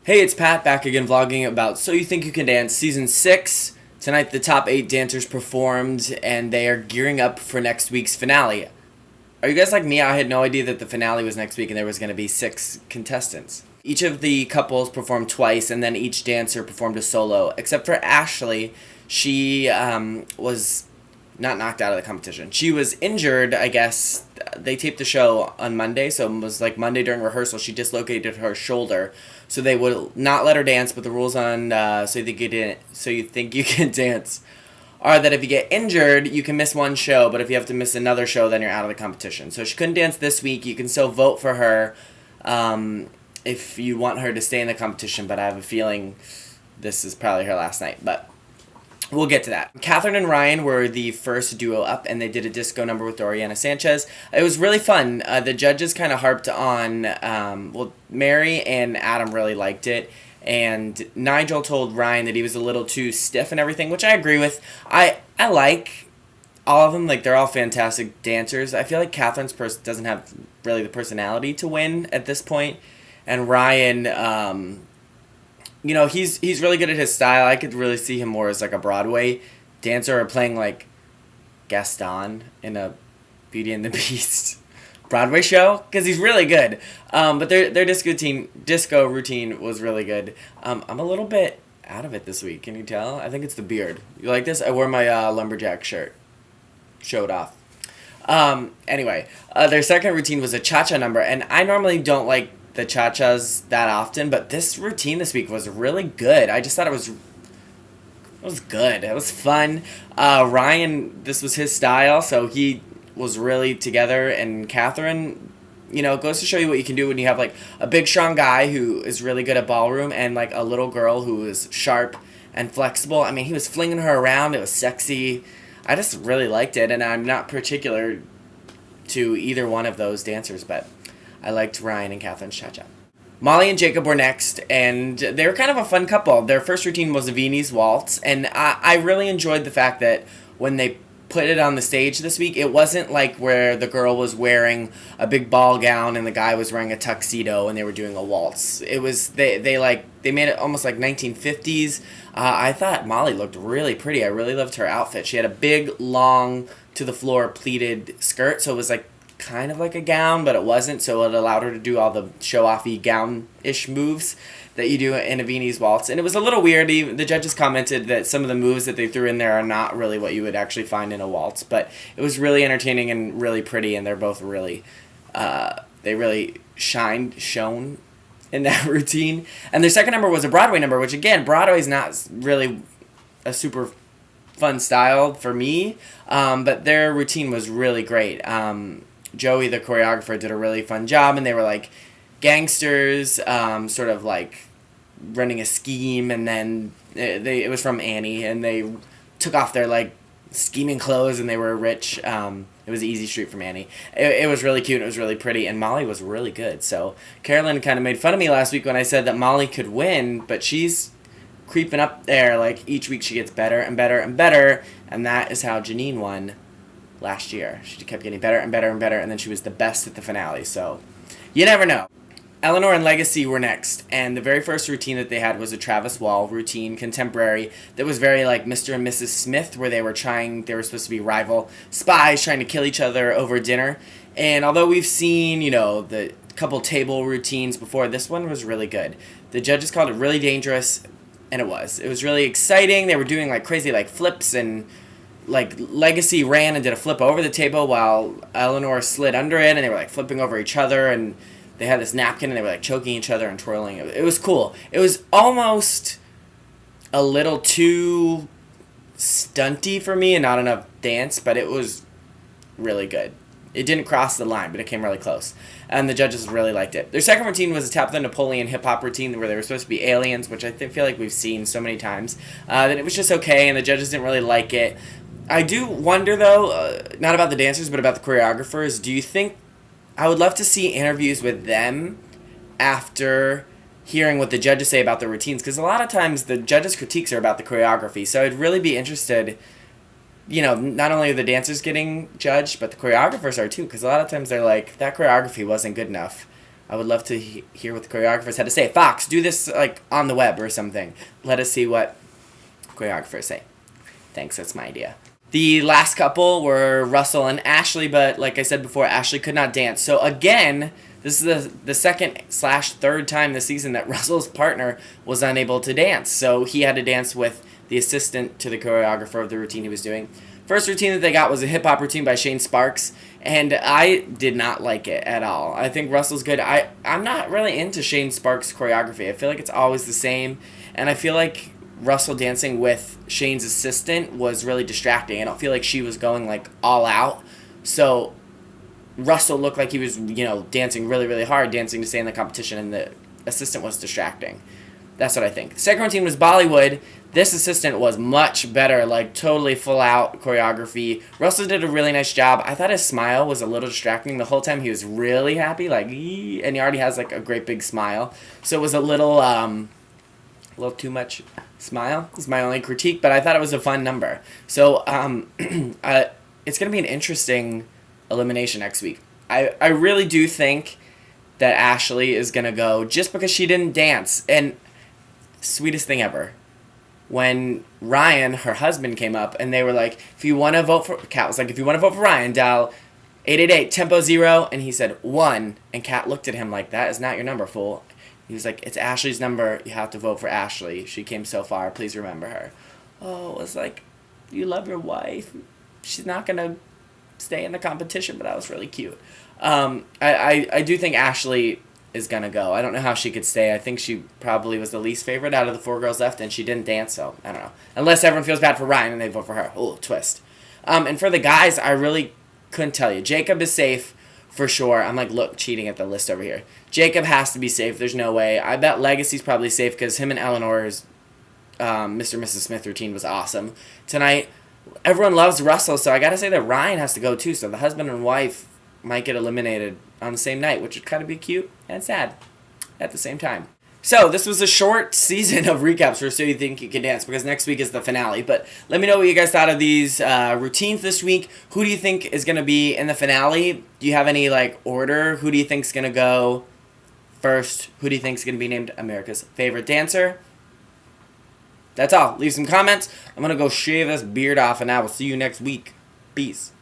Hey, it's Pat back again vlogging about So You Think You Can Dance Season 6. Tonight the top 8 dancers performed and they are gearing up for next week's finale. Are you guys like me? I had no idea that the finale was next week and there was going to be 6 contestants. Each of the couples performed twice and then each dancer performed a solo. Except for Ashleigh, she was not knocked out of the competition. She was injured, I guess. They taped the show on Monday, so it was like Monday during rehearsal. She dislocated her shoulder, so they would not let her dance. But the rules on So You Think You Can Dance are that if you get injured, you can miss one show, but if you have to miss another show, then you're out of the competition. So she couldn't dance this week. You can still vote for her if you want her to stay in the competition, but I have a feeling this is probably her last night. But we'll get to that. Catherine and Ryan were the first duo up, and they did a disco number with Doriana Sanchez. It was really fun. The judges kind of harped on, Mary and Adam really liked it, and Nigel told Ryan that he was a little too stiff and everything, which I agree with. I like all of them. Like, they're all fantastic dancers. I feel like Catherine's doesn't have really the personality to win at this point, and Ryan, he's really good at his style. I could really see him more as like a Broadway dancer or playing like Gaston in a Beauty and the Beast Broadway show because he's really good. But their disco routine was really good. I'm a little bit out of it this week. Can you tell? I think it's the beard. You like this? I wore my lumberjack shirt. Showed off. Anyway, their second routine was a cha-cha number, and I normally don't like the cha-chas that often, but this routine this week was really good. I just thought it was good. It was fun. Ryan, this was his style, so he was really together, and Catherine, it goes to show you what you can do when you have like a big strong guy who is really good at ballroom and like a little girl who is sharp and flexible. I mean, he was flinging her around. It was sexy. I just really liked it, and I'm not particular to either one of those dancers, but I liked Ryan and Catherine's cha-cha. Molly and Jacob were next, and they were kind of a fun couple. Their first routine was a Viennese waltz, and I really enjoyed the fact that when they put it on the stage this week, it wasn't like where the girl was wearing a big ball gown and the guy was wearing a tuxedo and they were doing a waltz. It was they made it almost like 1950s. I thought Molly looked really pretty. I really loved her outfit. She had a big, long, to the floor pleated skirt, so it was like kind of like a gown, but it wasn't, so it allowed her to do all the show-offy gown-ish moves that you do in a Viennese waltz. And it was a little weird. The judges commented that some of the moves that they threw in there are not really what you would actually find in a waltz, but it was really entertaining and really pretty, and they're both really, they really shone in that routine. And their second number was a Broadway number, which again, Broadway's not really a super fun style for me, but their routine was really great. Joey, the choreographer, did a really fun job, and they were like gangsters, sort of like running a scheme, and then it was from Annie, and they took off their like scheming clothes, and they were rich. It was Easy Street from Annie. It was really cute, it was really pretty, and Molly was really good. So Carolyn kind of made fun of me last week when I said that Molly could win, but she's creeping up there. Like, each week she gets better and better and better, and that is how Janine won last year. She kept getting better and better and better, and then she was the best at the finale, so you never know. Eleanor and Legacy were next, and the very first routine that they had was a Travis Wall routine, contemporary, that was very like Mr. and Mrs. Smith, where they were supposed to be rival spies trying to kill each other over dinner. And although we've seen, the couple table routines before, this one was really good. The judges called it really dangerous, and it was. It was really exciting. They were doing like crazy like flips, and like Legacy ran and did a flip over the table while Eleanor slid under it, and they were like flipping over each other, and they had this napkin and they were like choking each other and twirling. It was cool. It was almost a little too stunty for me and not enough dance, but it was really good. It didn't cross the line, but it came really close, and the judges really liked it. Their second routine was a Tap the Napoleon hip-hop routine where they were supposed to be aliens, which I feel like we've seen so many times, that it was just okay, and the judges didn't really like it. I do wonder, though, not about the dancers, but about the choreographers. Do you think, I would love to see interviews with them after hearing what the judges say about the routines, because a lot of times the judges' critiques are about the choreography, so I'd really be interested, not only are the dancers getting judged, but the choreographers are too, because a lot of times they're like, that choreography wasn't good enough. I would love to hear what the choreographers had to say. Fox, do this like on the web or something. Let us see what choreographers say. Thanks, that's my idea. The last couple were Russell and Ashleigh, but like I said before, Ashleigh could not dance. So again, this is the second/third time this season that Russell's partner was unable to dance. So he had to dance with the assistant to the choreographer of the routine he was doing. First routine that they got was a hip-hop routine by Shane Sparks, and I did not like it at all. I think Russell's good. I'm not really into Shane Sparks' choreography. I feel like it's always the same, and I feel like Russell dancing with Shane's assistant was really distracting. I don't feel like she was going like all out. So Russell looked like he was, dancing really, really hard, dancing to stay in the competition, and the assistant was distracting. That's what I think. The second routine was Bollywood. This assistant was much better, like totally full out choreography. Russell did a really nice job. I thought his smile was a little distracting. The whole time he was really happy, like, and he already has like a great big smile. So it was a little too much smile. Is my only critique, but I thought it was a fun number. So it's going to be an interesting elimination next week. I really do think that Ashleigh is going to go just because she didn't dance. And sweetest thing ever, when Ryan, her husband, came up and they were like, if you want to vote for, Kat was like, if you want to vote for Ryan, dial 888 tempo 0, and he said 1, and Kat looked at him like, that is not your number, fool. He was like, it's Ashleigh's number. You have to vote for Ashleigh. She came so far. Please remember her. Oh, it was like, you love your wife. She's not going to stay in the competition, but that was really cute. I do think Ashleigh is going to go. I don't know how she could stay. I think she probably was the least favorite out of the 4 girls left, and she didn't dance, so I don't know. Unless everyone feels bad for Ryan and they vote for her. Oh, twist. And for the guys, I really couldn't tell you. Jacob is safe. For sure. I'm like, look, cheating at the list over here. Jacob has to be safe. There's no way. I bet Legacy's probably safe because him and Eleanor's Mr. and Mrs. Smith routine was awesome. Tonight, everyone loves Russell, so I got to say that Ryan has to go too. So the husband and wife might get eliminated on the same night, which would kind of be cute and sad at the same time. So this was a short season of recaps for So You Think You Can Dance because next week is the finale. But let me know what you guys thought of these routines this week. Who do you think is going to be in the finale? Do you have any order? Who do you think is going to go first? Who do you think is going to be named America's favorite dancer? That's all. Leave some comments. I'm going to go shave this beard off, and I will see you next week. Peace.